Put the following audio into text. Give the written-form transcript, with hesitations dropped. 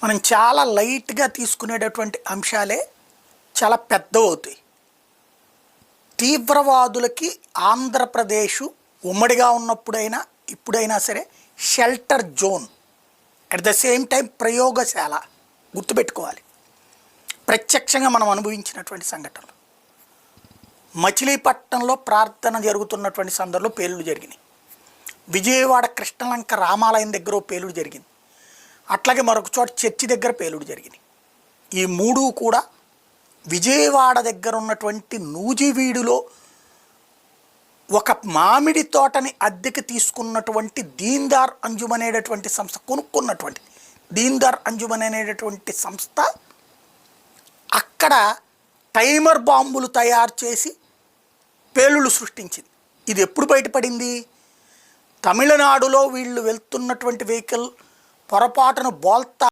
మనం చాలా లైట్గా తీసుకునేటటువంటి అంశాలే చాలా పెద్దవవుతాయి. తీవ్రవాదులకి ఆంధ్రప్రదేశ్ ఉమ్మడిగా ఉన్నప్పుడైనా ఇప్పుడైనా సరే shelter zone, at the same time ప్రయోగశాల. గుర్తుపెట్టుకోవాలి, ప్రత్యక్షంగా మనం అనుభవించినటువంటి సంఘటనలు. మచిలీపట్నంలో ప్రార్థన జరుగుతున్నటువంటి సందర్భంలో పేలుడు జరిగినాయి. విజయవాడ కృష్ణలంక రామాలయం దగ్గర పేలుడు జరిగింది. అట్లాగే మరొక చోట చర్చి దగ్గర పేలుడు జరిగింది. ఈ మూడు కూడా విజయవాడ దగ్గర ఉన్నటువంటి నూజివీడులో ఒక మామిడి తోటని అద్దెకి తీసుకున్నటువంటి దీన్దార్ అంజుమ్ అనేటటువంటి సంస్థ కొనుక్కున్నటువంటి దీన్దార్ అంజుమ్ అనేటటువంటి సంస్థ అక్కడ టైమర్ బాంబులు తయారు చేసి పేలుళ్ళు సృష్టించింది. ఇది ఎప్పుడు బయటపడింది? తమిళనాడులో వీళ్ళు వెళ్తున్నటువంటి వెహికల్ పొరపాటున బోల్తా